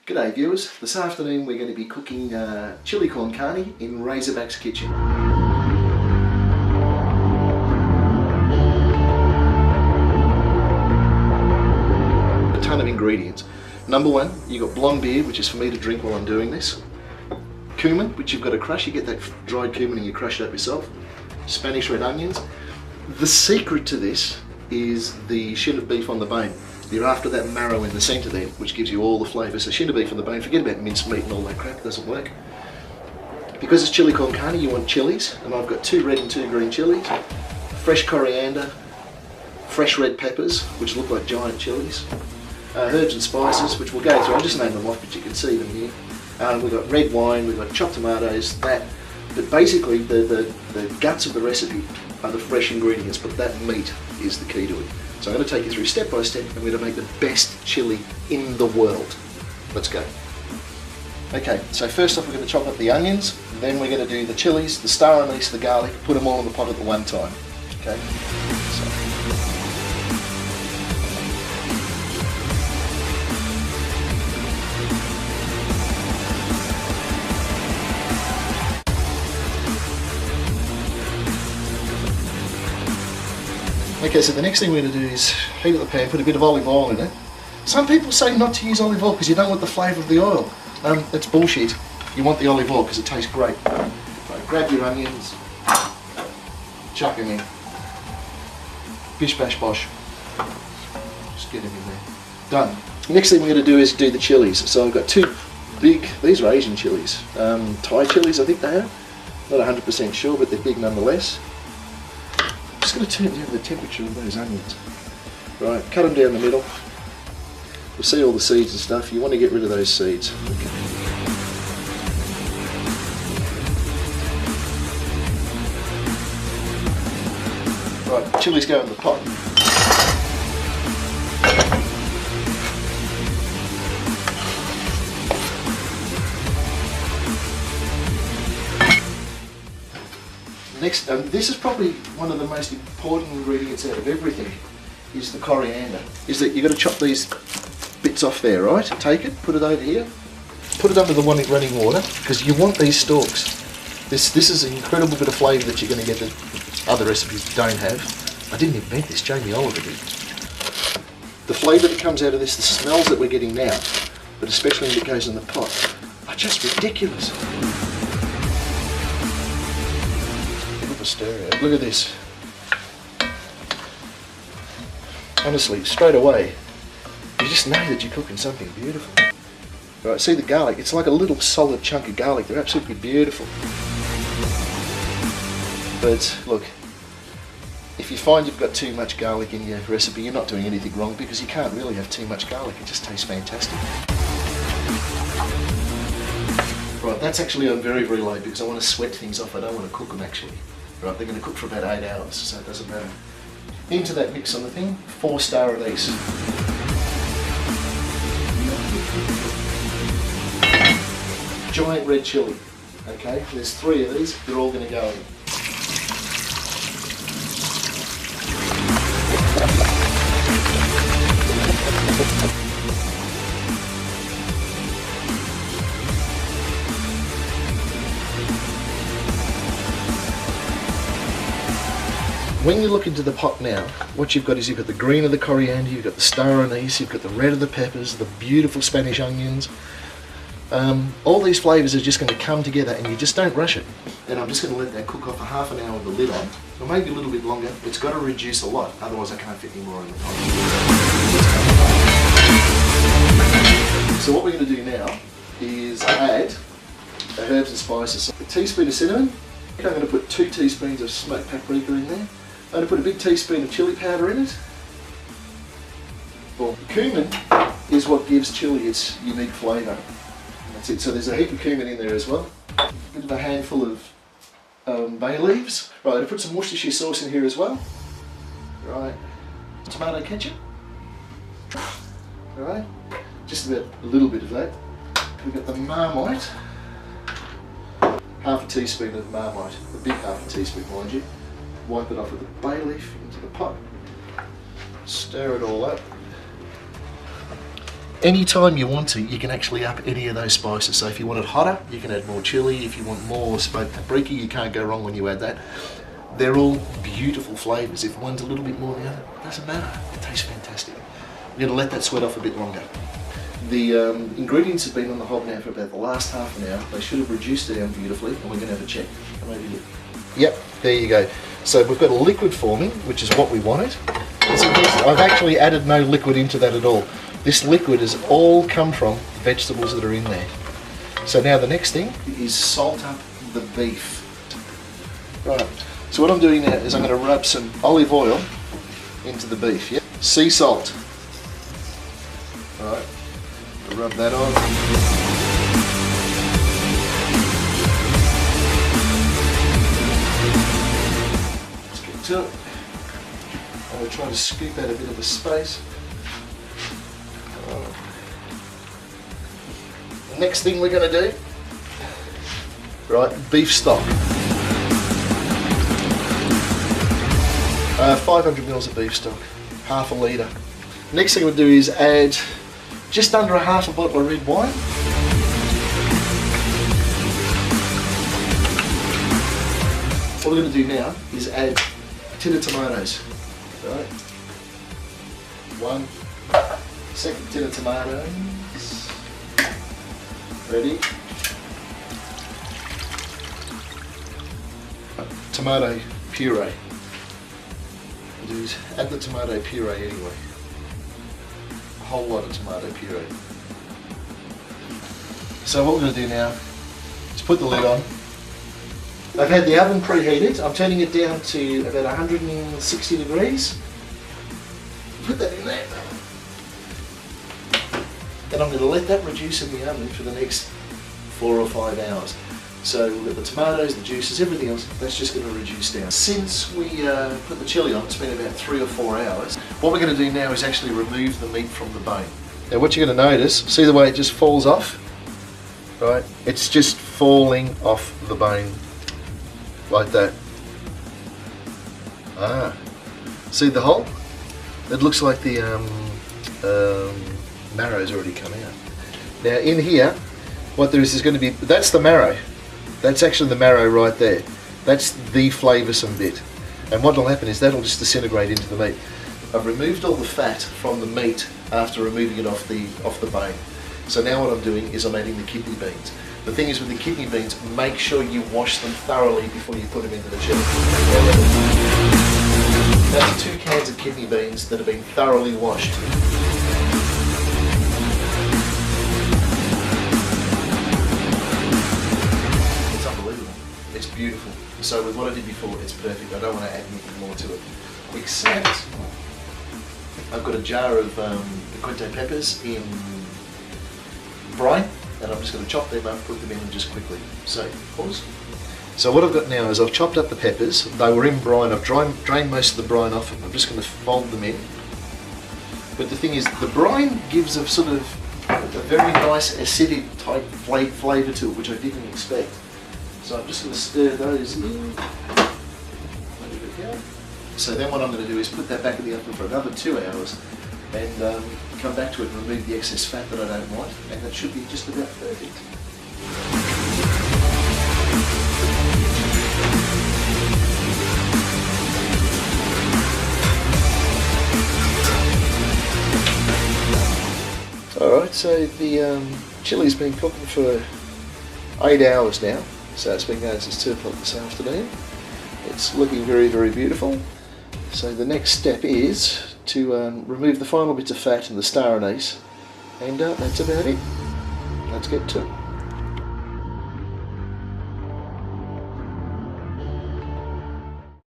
G'day viewers, this afternoon we're going to be cooking chili corn carne in Razorback's kitchen. A ton of ingredients. Number one, you've got blonde beer, which is for me to drink while I'm doing this. Cumin, which you've got to crush, you get that dried cumin and you crush it up yourself. Spanish red onions. The secret to this is the shin of beef on the bone. You're after that marrow in the centre there, which gives you all the flavour. So shin of beef on the bone, forget about minced meat and all that crap, it doesn't work. Because it's chili con carne, you want chilies, and I've got 2 red and 2 green chilies, fresh coriander, fresh red peppers, which look like giant chilies, herbs and spices, which we'll go through. I'll just name them off, but you can see them here. We've got red wine, we've got chopped tomatoes, that. But basically, the guts of the recipe are the fresh ingredients, but that meat is the key to it. So I'm going to take you through step by step, and we're going to make the best chili in the world. Let's go. Okay, so first off we're going to chop up the onions, then we're going to do the chilies, the star anise, the garlic, put them all in the pot at the one time. Okay. Okay, so the next thing we're going to do is heat up the pan, put a bit of olive oil in it. Some people say not to use olive oil because you don't want the flavour of the oil. That's bullshit. You want the olive oil because it tastes great. Right, grab your onions, chuck them in. Bish bash bosh. Just get them in there. Done. Next thing we're going to do is do the chilies. So I've got 2 big, these are Asian chilies. Thai chilies I think they are. Not 100% sure, but they're big nonetheless. Just going to turn down the temperature of those onions. Right, cut them down the middle. You'll see all the seeds and stuff. You want to get rid of those seeds. Okay. Right, chilies go in the pot. Next, this is probably one of the most important ingredients out of everything, is the coriander. Is that you've got to chop these bits off there, right? Take it, put it over here, put it under the running water, because you want these stalks. This is an incredible bit of flavour that you're going to get that other recipes don't have. I didn't invent this, Jamie Oliver did. The flavour that comes out of this, the smells that we're getting now, but especially when it goes in the pot, are just ridiculous. Stir it. Look at this. Honestly, straight away, you just know that you're cooking something beautiful. Right, see the garlic? It's like a little solid chunk of garlic. They're absolutely beautiful. But look, if you find you've got too much garlic in your recipe, you're not doing anything wrong, because you can't really have too much garlic. It just tastes fantastic. Right, that's actually on very, very low because I want to sweat things off. I don't want to cook them actually. Right, they're going to cook for about 8 hours, so it doesn't matter. Into that mix on the thing, 4 star anise. Giant red chilli. Okay, there's 3 of these, they're all going to go in. When you look into the pot now, what you've got is you've got the green of the coriander, you've got the star anise, you've got the red of the peppers, the beautiful Spanish onions. All these flavours are just going to come together, and you just don't rush it. And I'm just going to let that cook off for half an hour with the lid on, or maybe a little bit longer. It's got to reduce a lot, otherwise I can't fit any more in the pot. So what we're going to do now is add the herbs and spices. So a teaspoon of cinnamon. I'm going to put 2 teaspoons of smoked paprika in there. I'm going to put a big teaspoon of chili powder in it. Well, cumin is what gives chili its unique flavour. That's it. So there's a heap of cumin in there as well. A bit of a handful of bay leaves. Right, I'm going to put some Worcestershire sauce in here as well. Right, tomato ketchup. Right, just about a little bit of that. We've got the Marmite. Half a teaspoon of Marmite, a big half a teaspoon mind you. Wipe it off with a bay leaf into the pot. Stir it all up. Anytime you want to, you can actually up any of those spices. So if you want it hotter, you can add more chili. If you want more smoked paprika, you can't go wrong when you add that. They're all beautiful flavours. If one's a little bit more than the other, it doesn't matter. It tastes fantastic. You're going to let that sweat off a bit longer. The ingredients have been on the hob now for about the last half an hour. They should have reduced down beautifully, and we're going to have a check. Come over here. Yep, there you go. So we've got a liquid forming, which is what we wanted. I've actually added no liquid into that at all. This liquid has all come from vegetables that are in there. So now the next thing is salt up the beef. Right, so what I'm doing now is I'm going to rub some olive oil into the beef. Yep. Sea salt. Alright, rub that on. Let's get to it. I'm going to try to scoop out a bit of the space. Next thing we're going to do, right, beef stock. 500 mils of beef stock, half a litre. Next thing we'll do is add just under a half a bottle of red wine. What we're going to do now is add a tin of tomatoes. Right. One, second tin of tomatoes. Ready? Tomato puree. What we'll do is add the tomato puree anyway. A whole lot of tomato puree. So what we're going to do now is put the lid on. I've had the oven preheated. I'm turning it down to about 160 degrees. Put that in there. And I'm going to let that reduce in the oven for the next 4 or 5 hours. So we've got the tomatoes, the juices, everything else, that's just going to reduce down. Since we put the chili on, it's been about 3 or 4 hours. What we're going to do now is actually remove the meat from the bone. Now what you're going to notice, see the way it just falls off? Right? It's just falling off the bone. Like that. Ah. See the hole? It looks like the marrow's already come out. Now in here, what there is going to be, that's the marrow. That's actually the marrow right there. That's the flavoursome bit. And what will happen is that'll just disintegrate into the meat. I've removed all the fat from the meat after removing it off the bone. So now what I'm doing is I'm adding the kidney beans. The thing is with the kidney beans, make sure you wash them thoroughly before you put them into the chili. That's 2 cans of kidney beans that have been thoroughly washed. It's unbelievable. It's beautiful. So with what I did before, it's perfect. I don't want to add anything more to it. Except, I've got a jar of picante peppers in brine, and I'm just going to chop them up, put them in, and just quickly. So, pause. So what I've got now is I've chopped up the peppers. They were in brine. I've drained most of the brine off them. I'm just going to fold them in. But the thing is, the brine gives a sort of a very nice acidic type flavour to it, which I didn't expect. So I'm just going to stir those in. So then what I'm going to do is put that back in the oven for another 2 hours and come back to it and remove the excess fat that I don't want, and that should be just about perfect. Alright, so the chili's been cooking for 8 hours now, so it's been going since 2 o'clock this afternoon. It's looking very, very beautiful. So the next step is to remove the final bits of fat and the star anise, and that's about it. Let's get to it.